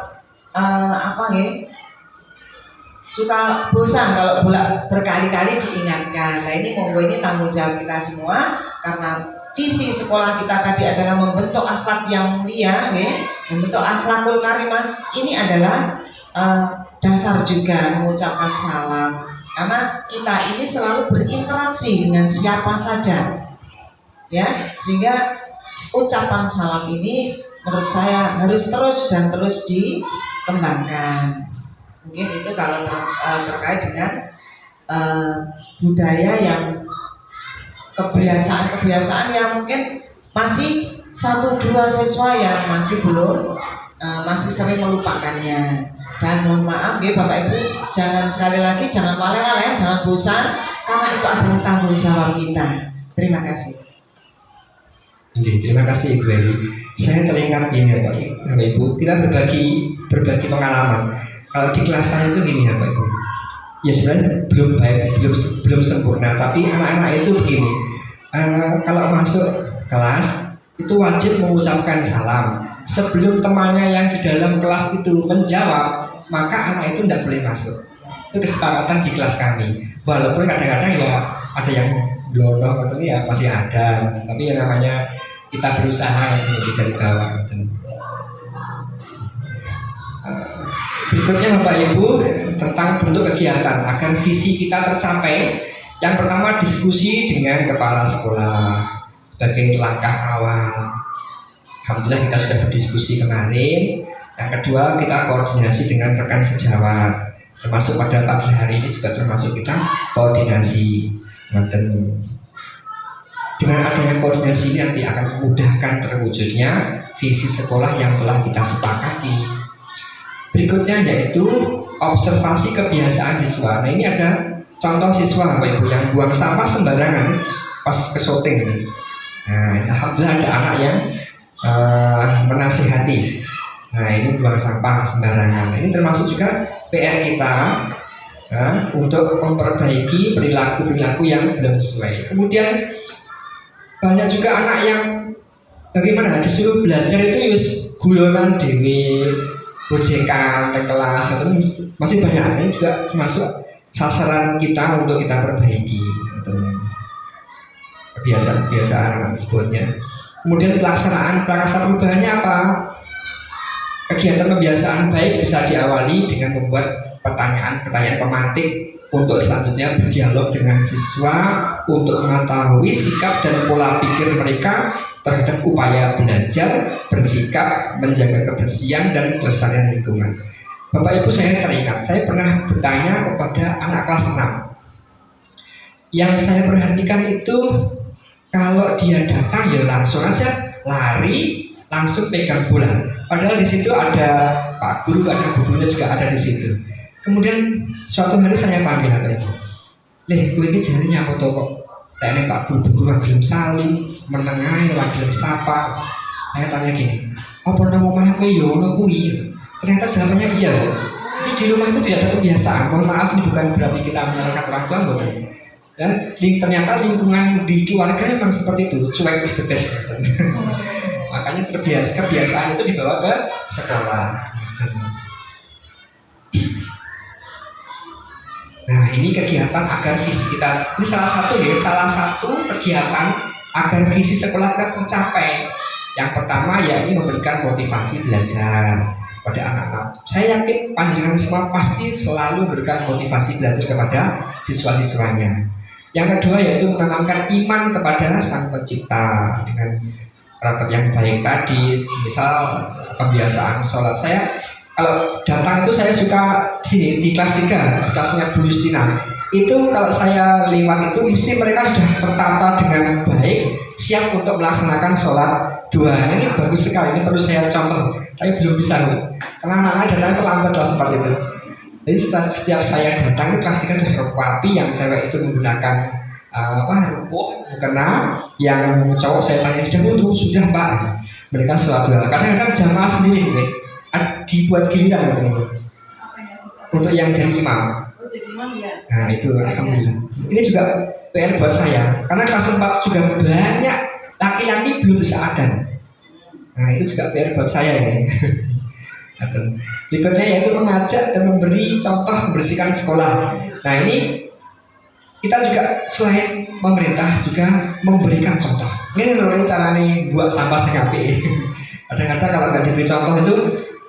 suka bosan kalau berkali-kali diingatkan. Nah, ini monggo, ini tanggung jawab kita semua, karena visi sekolah kita tadi adalah membentuk akhlak yang mulia, membentuk akhlakul karimah. Ini adalah dasar juga mengucapkan salam, karena kita ini selalu berinteraksi dengan siapa saja, ya, sehingga ucapan salam ini menurut saya harus terus dikembangkan. Mungkin itu kalau terkait dengan budaya yang kebiasaan yang mungkin masih 1-2 siswa yang masih sering melupakannya. Dan mohon maaf ya Bapak Ibu, sekali lagi jangan waleh-waleh, jangan bosan, karena itu adalah tanggung jawab kita. Terima kasih. Terima kasih Ibu Eli. Saya teringat ini ya Bapak Ibu, kita berbagi pengalaman. Kalau di kelas saya itu gini ya Pak Ibu, ya sebenarnya belum baik, belum sempurna, tapi anak-anak itu begini, kalau masuk kelas itu wajib mengucapkan salam. Sebelum temannya yang di dalam kelas itu menjawab, maka anak itu tidak boleh masuk. Itu kesepakatan di kelas kami. Walaupun kadang-kadang ya ada yang blondoh atau ya masih ada, tapi yang namanya kita berusaha dari bawah. Berikutnya Bapak Ibu, tentang bentuk kegiatan agar visi kita tercapai. Yang pertama, diskusi dengan kepala sekolah sebagai langkah awal. Alhamdulillah kita sudah berdiskusi kemarin. Yang kedua, kita koordinasi dengan rekan sejawat, termasuk pada pagi hari ini juga termasuk kita koordinasi. Dengan adanya koordinasi ini nanti akan memudahkan terwujudnya visi sekolah yang telah kita sepakati. Berikutnya yaitu observasi kebiasaan siswa. Nah, ini ada contoh siswa Bapak Ibu yang buang sampah sembarangan pas ke syuting ini. Nah, alhamdulillah ada anak yang menasihati. Nah, ini buang sampah sembarangan. Nah, ini termasuk juga PR kita untuk memperbaiki perilaku yang belum sesuai. Kemudian banyak juga anak yang bagaimana disuruh belajar itu guyonan dewe, gojekan ke kelas, atau masih banyak. Ini juga termasuk sasaran kita untuk kita perbaiki kebiasaan tersebutnya. Kemudian pelaksanaan perubahannya apa? Kegiatan pembiasaan baik bisa diawali dengan membuat pertanyaan pemantik untuk selanjutnya berdialog dengan siswa untuk mengetahui sikap dan pola pikir mereka terhadap upaya belajar, bersikap, menjaga kebersihan dan kelestarian lingkungan. Bapak Ibu, saya teringat, saya pernah bertanya kepada anak kelas 6. Yang saya perhatikan itu kalau dia datang ya langsung aja lari, langsung pegang bola. Padahal di situ ada Pak Guru, ada gurunya juga ada di situ. Kemudian suatu hari saya panggil apa itu, gue ini jarinya apa kok? Tanya Pak Guru gelem salim, menengahi gelem sapa. Saya tanya gini, apa nama omah kowe yo ono kuwi? Ternyata jawabannya iya kok. Jadi di rumah itu tidak ada kebiasaan. Mohon maaf, ini bukan berarti kita menyalahkan orang tua, bukan. Dan ternyata lingkungan di keluarga memang seperti itu, cuek is the best. Makanya kebiasaan itu dibawa ke sekolah. Nah, ini kegiatan agar visi kita, ini salah satu kegiatan agar visi sekolah kita tercapai. Yang pertama ya ini memberikan motivasi belajar pada anak-anak. Saya yakin panjenengan semua pasti selalu memberikan motivasi belajar kepada siswa-siswanya. Yang kedua yaitu menanamkan iman kepada Sang Pencipta dengan karakter yang baik tadi, misal kebiasaan sholat. Saya kalau datang itu saya suka di kelas 3, di kelasnya Bu Justina. Itu kalau saya lewat itu mesti mereka sudah tertata dengan baik, siap untuk melaksanakan sholat dua. Ini bagus sekali, ini perlu saya contoh, tapi belum bisa karena anak-anak datang terlambat lah seperti itu. Jadi setiap saya datang kelas 3 sudah rapi, yang cewek itu menggunakan rukuh, mukena, yang cowok saya tanya sudah Pak, mereka sholat dua. Karena kadang jamaah sendiri dibuat giliran untuk yang jadi imam. Nah itu alhamdulillah. Ini juga PR buat saya, karena kelas 4 juga banyak laki-laki belum bisa adzan. Nah itu juga PR buat saya ini. Berikutnya yaitu mengajak dan memberi contoh membersihkan sekolah. Nah ini kita juga selain pemerintah juga memberikan contoh. Ini loh cara nih buat sampah sengapi. Kadang-kadang kalau nggak diberi contoh itu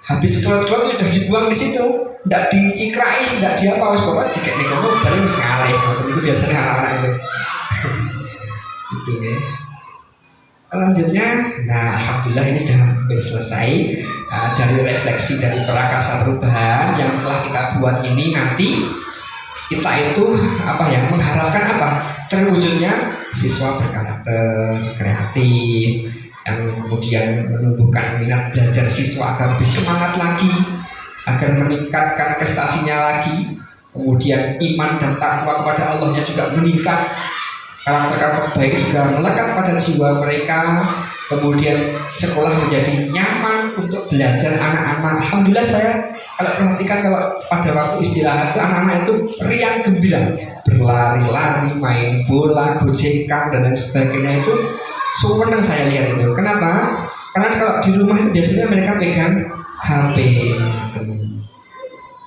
habis keluar sudah dibuang di situ, tidak dicikrai, tidak diapa, pokoknya dikek nih kamu baru harus ngalih. Itu biasanya anak-anak itu. Itu ya. Selanjutnya, nah alhamdulillah ini sudah hampir selesai dari refleksi dari prakasa perubahan yang telah kita buat ini. Nanti kita itu mengharapkan terwujudnya siswa berkarakter kreatif, yang kemudian menumbuhkan minat belajar siswa agar lebih semangat lagi, agar meningkatkan prestasinya lagi, kemudian iman dan takwa kepada Allahnya juga meningkat, karakter-karakter baik juga melekat pada jiwa mereka, kemudian sekolah menjadi nyaman untuk belajar anak-anak. Alhamdulillah saya kalau perhatikan kalau pada waktu istirahat itu anak-anak itu riang gembira, berlari-lari, main bola, gojekan dan lain sebagainya. Itu senang saya lihat itu. Kenapa? Karena kalau di rumah itu biasanya mereka pegang HP.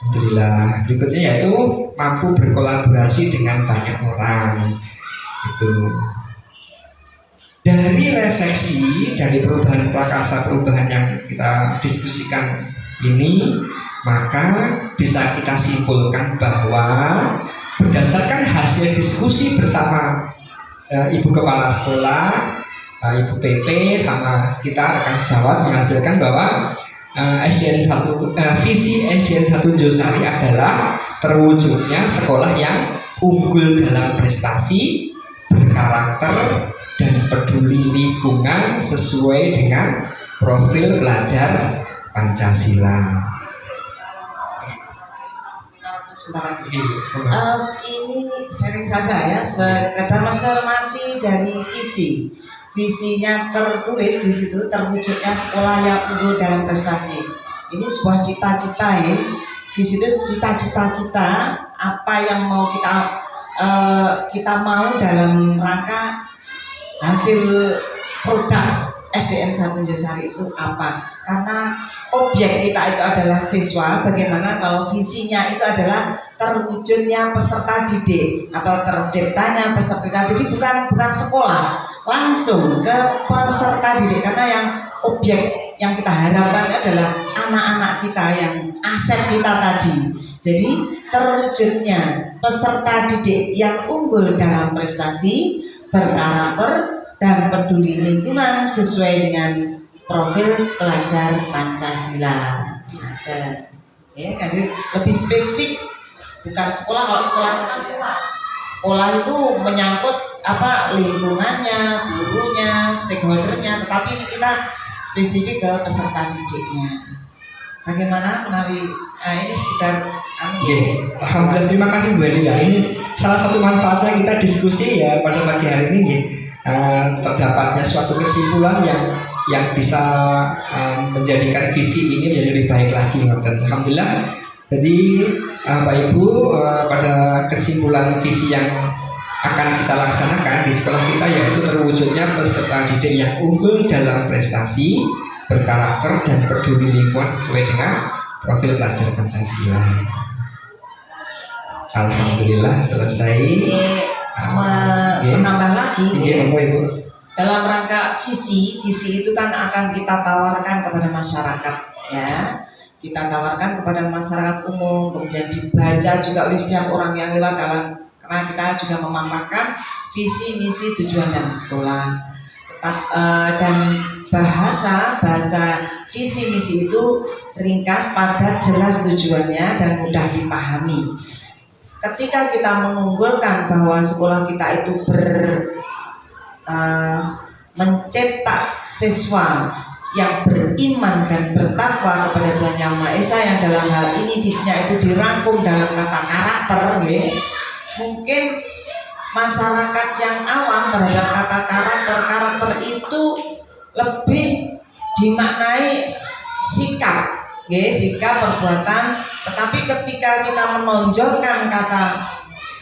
Alhamdulillah. Berikutnya yaitu mampu berkolaborasi dengan banyak orang. Itu dari refleksi dari perubahan prakasa perubahan yang kita diskusikan ini, maka bisa kita simpulkan bahwa berdasarkan hasil diskusi bersama Ibu Kepala Sekolah, Ibu PP sama kita rekan sejawat menghasilkan bahwa visi SDN 1 Josari adalah terwujudnya sekolah yang unggul dalam prestasi, berkarakter dan peduli lingkungan sesuai dengan profil pelajar Pancasila. Ini sharing saja ya, sekedar mencermati dari visinya tertulis di situ, terwujudnya sekolah yang unggul dalam prestasi. Ini sebuah cita-cita ya. Visi itu cita-cita kita, apa yang mau kita mau dalam rangka hasil produk SDN 1 Josari itu apa? Karena objek kita itu adalah siswa. Bagaimana kalau visinya itu adalah terwujudnya peserta didik atau terciptanya peserta didik, bukan sekolah, langsung ke peserta didik. Karena yang objek yang kita harapkan adalah anak-anak kita yang aset kita tadi. Jadi terwujudnya peserta didik yang unggul dalam prestasi, berkarakter dan peduli lingkungan sesuai dengan profil pelajar Pancasila. Jadi lebih spesifik, bukan sekolah. Kalau sekolah itu menyangkut lingkungannya, gurunya, stakeholdernya, tetapi ini kita spesifik ke peserta didiknya. Bagaimana menawi ini sekedar Alhamdulillah, terima kasih Bu Elia. Ini salah satu manfaatnya kita diskusi ya pada pagi hari ini. Terdapatnya suatu kesimpulan yang bisa menjadikan visi ini menjadi lebih baik lagi. Alhamdulillah. Jadi Bapak Ibu, pada kesimpulan visi yang akan kita laksanakan di sekolah kita yaitu terwujudnya peserta didik yang unggul dalam prestasi, berkarakter dan peduli lingkungan sesuai dengan profil pelajar Pancasila. Alhamdulillah selesai. Menambah lagi, Ibu. dalam rangka visi itu kan akan kita tawarkan kepada masyarakat, ya. Kita tawarkan kepada masyarakat umum, kemudian dibaca juga oleh setiap orang yang lewat, karena kita juga memaparkan visi, misi, tujuan dan sekolah. Dan bahasa visi misi itu ringkas, padat, jelas tujuannya dan mudah dipahami. Ketika kita mengunggulkan bahwa sekolah kita itu mencetak siswa yang beriman dan bertakwa kepada Tuhan Yang Maha Esa, yang dalam hal ini visinya itu dirangkum dalam kata karakter, mungkin masyarakat yang awam terhadap kata karakter itu lebih dimaknai sikap, perbuatan. Tetapi ketika kita menonjolkan kata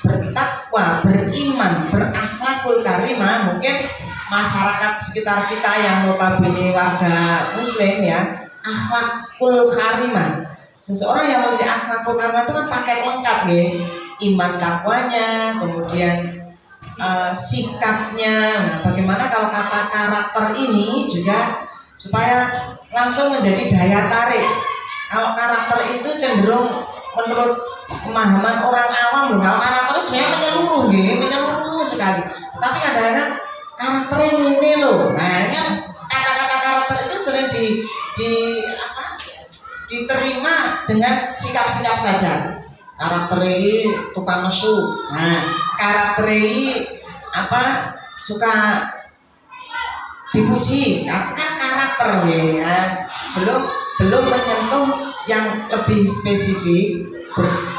bertakwa, beriman, berakhlakul karimah, mungkin masyarakat sekitar kita yang notabene warga muslim ya, akhlakul karimah. Seseorang yang memiliki akhlakul karimah itu kan paket lengkap iman takwanya, kemudian sikapnya. Bagaimana kalau kata karakter ini juga supaya langsung menjadi daya tarik. Kalau karakter itu cenderung menurut pemahaman orang awam kalau karakter itu sebenarnya menyeluruh sekali. Tetapi kadang-kadang karakternya ini loh. Nah, kan kata-kata karakter itu sering diterima dengan sikap-sikap saja. Karakter ini tukang nesu. Nah, karakter ini suka dipuji. Kan karakter ya. Belum menyentuh yang lebih spesifik.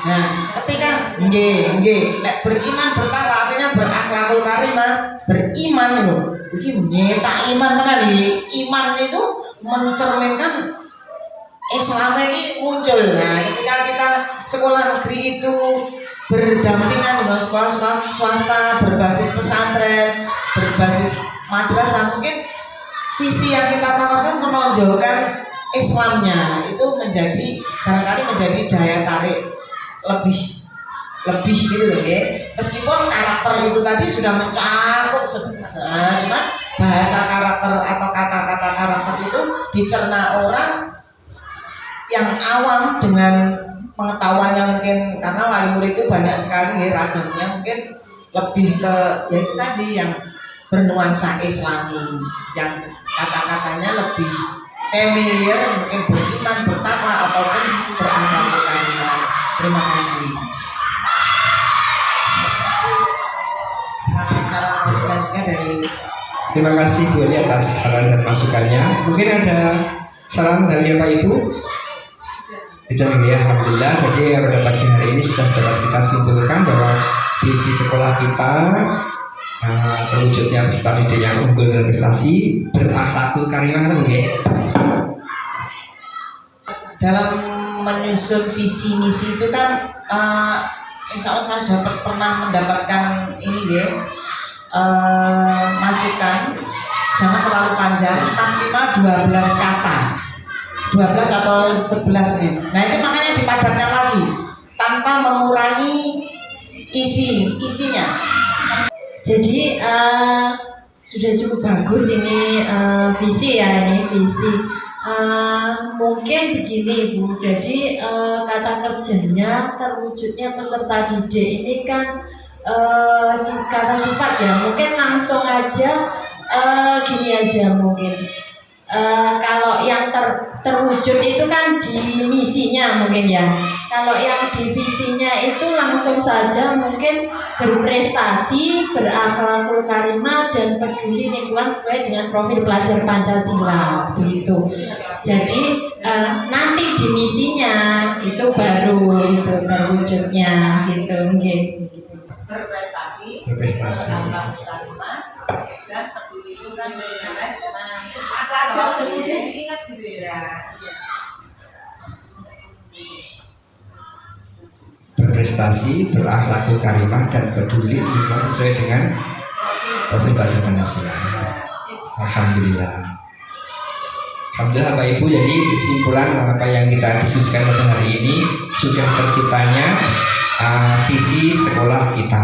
Nah, ketika beriman bertakwa artinya berakhlakul karimah, beriman loh. Iki nyetak iman mana nih? Iman itu mencerminkan Islam ini muncul. Nah, ketika kita sekolah negeri itu berdampingan dengan sekolah-sekolah swasta berbasis pesantren, berbasis madrasah, mungkin visi yang kita tawarkan menonjolkan Islamnya itu barangkali menjadi daya tarik lebih gitu loh ya. Meskipun karakter itu tadi sudah mencakup cuman bahasa karakter atau kata-kata karakter itu dicerna orang yang awam dengan pengetahuannya, mungkin karena wali murid itu banyak sekali ragamnya, mungkin lebih ke ya itu tadi yang bernuansa Islami, yang kata-katanya lebih familiar, mungkin beriman, bertakwa ataupun berakhlakul karimah. Terima kasih. Saran masukan juga dari. Terima kasih Bu Eli atas saran dan masukannya. Mungkin ada saran dari Bapak Ibu? Tidak ya, Alhamdulillah. Jadi pada pagi hari ini sudah dapat kita simpulkan bahwa visi sekolah kita terwujudnya peserta didik yang unggul dalam prestasi, berakhlakul karimah, dalam menyusun visi misi itu kan insya Allah saya sudah pernah mendapatkan ini masukan, jangan terlalu panjang, maksimal 12 kata, 12 atau 11 nih. Nah itu makanya dipadatkan lagi tanpa mengurangi isinya. Jadi sudah cukup bagus ini visi ya, ini visi. Mungkin begini Bu, jadi kata kerjanya terwujudnya peserta didik ini kan kata sifat ya, mungkin langsung aja gini aja mungkin. Kalau yang terwujud itu kan di misinya mungkin ya. Kalau yang di visinya itu langsung saja mungkin berprestasi, berakhlakul karimah dan peduli lingkungan sesuai dengan profil pelajar Pancasila begitu. Jadi nanti di misinya itu baru itu terwujudnya gitu. Berprestasi, Berprestasi. dalam kalimat dan peduli lingkungan sebenarnya ada loh, kemudian diingat gitu ya. Berprestasi, berakhlak karimah dan peduli lingkungan sesuai dengan profil pelajar Pancasila. Alhamdulillah. Alhamdulillah Bapak Ibu, jadi kesimpulan apa yang kita diskusikan pada hari ini sudah terciptanya visi sekolah kita.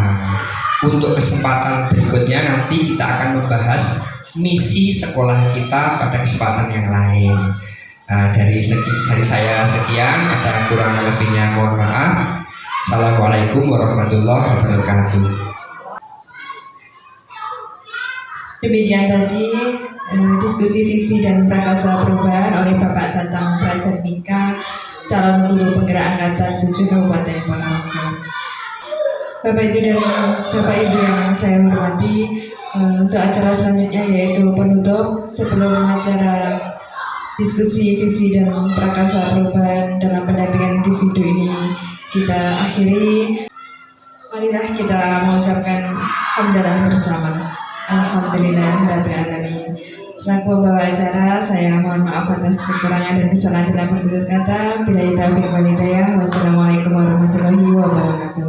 Untuk kesempatan berikutnya nanti kita akan membahas misi sekolah kita pada kesempatan yang lain. Dari saya sekian, ada kurang lebihnya mohon maaf. Assalamualaikum warahmatullahi wabarakatuh. Demikian tadi diskusi visi dan prakarsa perubahan oleh Bapak Tatang Prajatmika, calon guru penggerak angkatan 7 Kabupaten Ponorogo. Bapak Ibu dan Bapak Ibu yang saya hormati, untuk acara selanjutnya yaitu penutup sebelum acara diskusi visi dan prakarsa perubahan dalam pendampingan individu ini kita akhiri. Marilah kita mengucapkan hamdalah bersama. Alhamdulillahirrahmanirrahim. Selaku pembawa acara, saya mohon maaf atas kekurangan dan kesalahan dalam bertutur kata. Bila taufiq wal hidayah. Wassalamualaikum warahmatullahi wabarakatuh.